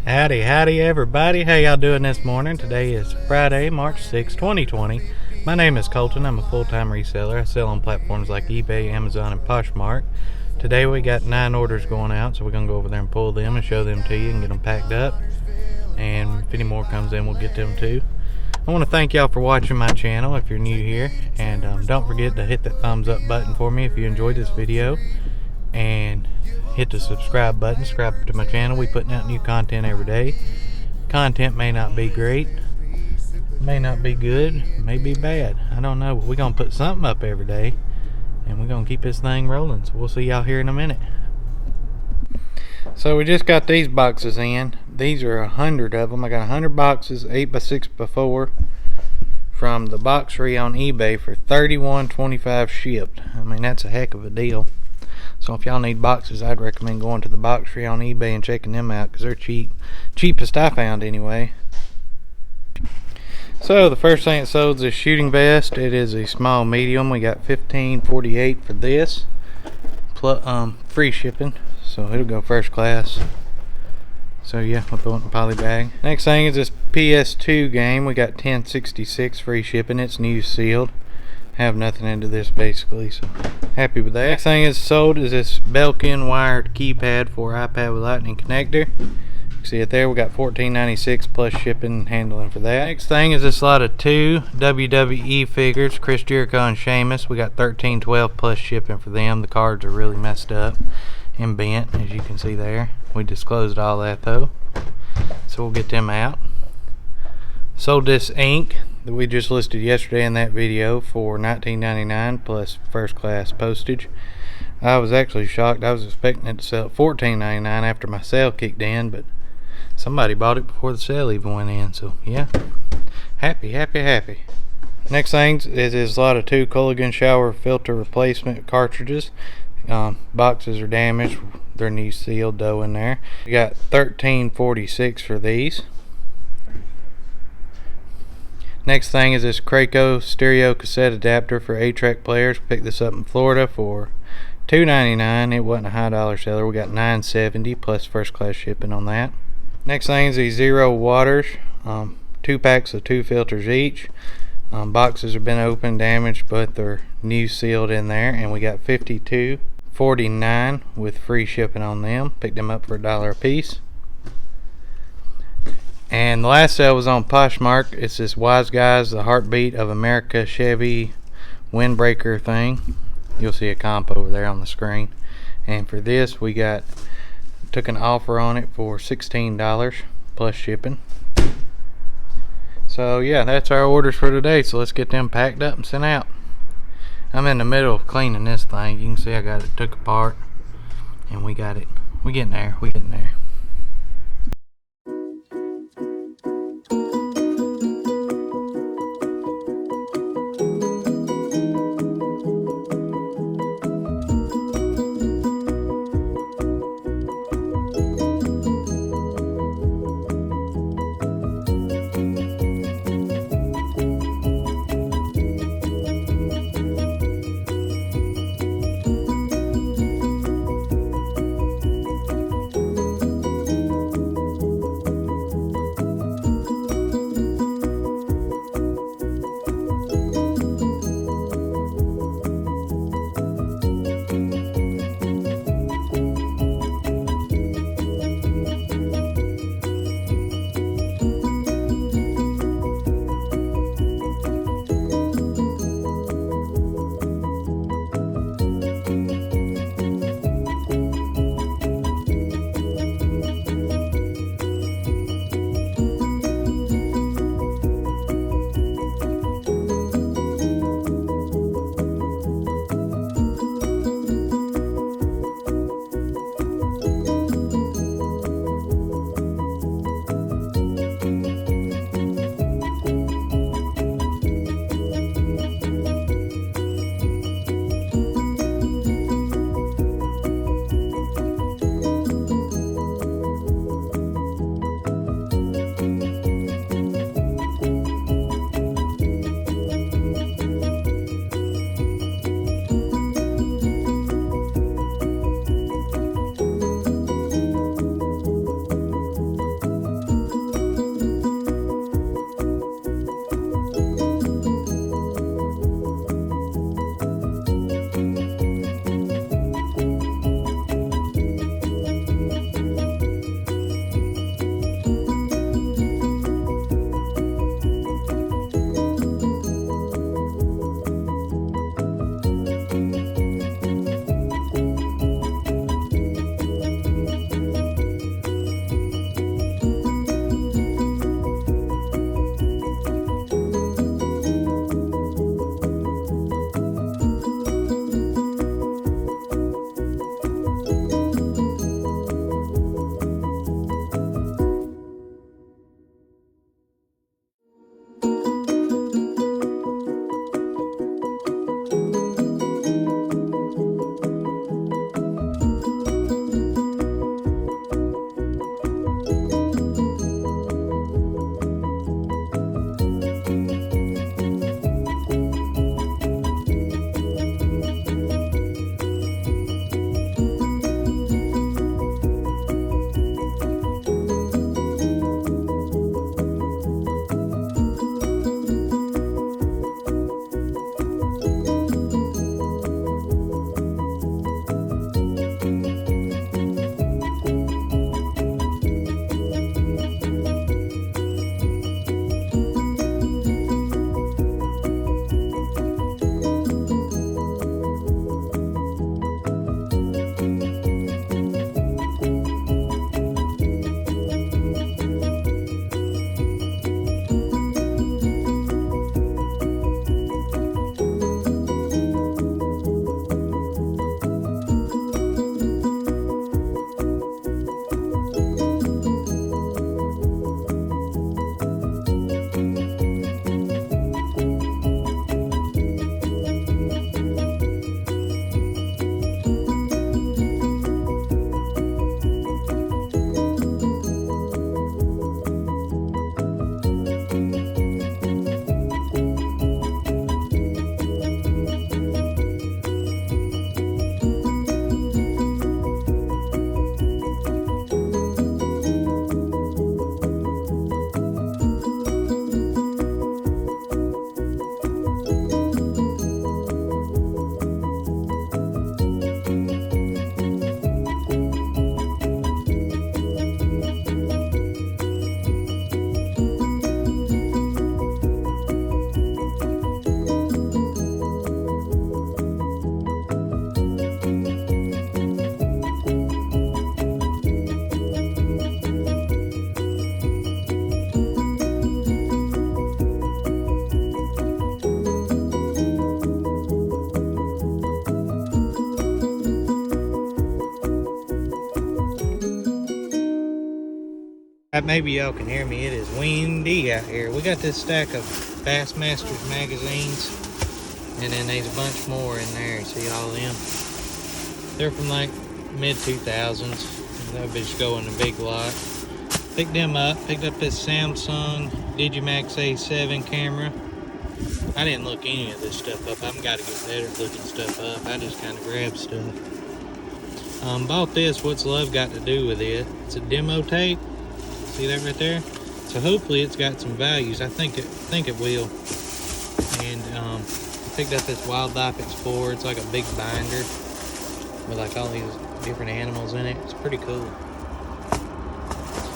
Howdy everybody. How y'all doing this morning? Today is Friday, March 6, 2020. My name is Colton. I'm a full-time reseller. I sell on platforms like eBay, Amazon, and Poshmark. Today we got 9 orders going out, so we're going to go over there and pull them and show them to you and get them packed up. And if any more comes in, we'll get them too. I want to thank y'all for watching my channel if you're new here. And don't forget to hit the thumbs up button for me if you enjoyed this video. And hit the subscribe button. Subscribe to my channel. We're putting out new content every day. Content may not be great, may not be good, may be bad. I don't know, but we're going to put something up every day. And we're going to keep this thing rolling. So we'll see y'all here in a minute. So we just got these boxes in. These are 100 of them. I got 100 boxes, 8x6x4 from the boxery on eBay for $31.25 shipped. I mean, that's a heck of a deal. So if y'all need boxes, I'd recommend going to the boxery on eBay and checking them out because they're cheap. Cheapest I found anyway. So the first thing it sold is a shooting vest. It is a small medium. We got $15.48 for this. Plus, free shipping. So it'll go first class. So yeah, we'll throw it in a poly bag. Next thing is this PS2 game. We got $10.66 free shipping. It's new sealed. Have nothing into this basically, so happy with that. Next thing is sold is this Belkin wired keypad for iPad with lightning connector. You see it there. We got $14.96 plus shipping and handling for that. Next thing is this lot of 2 WWE figures, Chris Jericho and Sheamus. We got $13.12 plus shipping for them. The cards are really messed up and bent, as you can see there. We disclosed all that though, so we'll get them out. Sold this ink that we just listed yesterday in that video for $19.99 plus first class postage. I was actually shocked. I was expecting it to sell at $14.99 after my sale kicked in, but somebody bought it before the sale even went in, so yeah, happy. Next thing is this lot of 2 Culligan shower filter replacement cartridges. Boxes are damaged. They're new sealed dough in there. We got $13.46 for these. Next thing is this Kraco stereo cassette adapter for 8-track players. Picked this up in Florida for $2.99. It wasn't a high dollar seller. We got $9.70 plus first class shipping on that. Next thing is these Zero Waters. 2 packs of 2 filters each. Boxes have been open, damaged, but they're new sealed in there. And we got $52.49 with free shipping on them. Picked them up for $1 a piece. And the last sale was on Poshmark. It's this Wise Guys, the Heartbeat of America Chevy windbreaker thing. You'll see a comp over there on the screen. And for this, we took an offer on it for $16 plus shipping. So yeah, that's our orders for today. So let's get them packed up and sent out. I'm in the middle of cleaning this thing. You can see I got it took apart, and we got it. We getting there. Maybe y'all can hear me. It is windy out here. We got this stack of Bassmasters magazines, and then there's a bunch more in there. See all of them? They're from like mid-2000s. They'll be just going a big lot. Picked them up. Picked up this Samsung Digimax A7 camera. I didn't look any of this stuff up. I've got to get better at looking stuff up. I just kind of grabbed stuff. Bought this. What's love got to do with it? It's a demo tape. See that right there? So hopefully it's got some values. I think it will. And picked up this Wildlife Explorer. It's like a big binder with like all these different animals in it. It's pretty cool.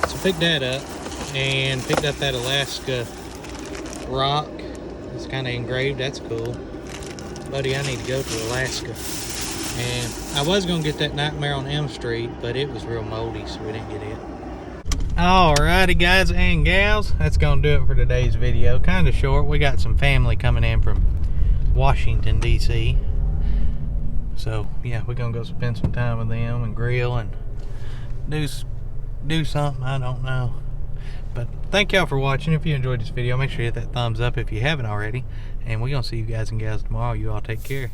So picked that up, and picked up that Alaska rock. It's kind of engraved. That's cool. Buddy, I need to go to Alaska. And I was gonna get that Nightmare on Elm Street, but it was real moldy, so we didn't get it. Alrighty guys and gals, that's gonna do it for today's video. Kind of short. We got some family coming in from Washington DC, so yeah, we're gonna go spend some time with them and grill and do something. I don't know, but thank y'all for watching. If you enjoyed this video, make sure you hit that thumbs up if you haven't already, and we're gonna see you guys and gals tomorrow. You all take care.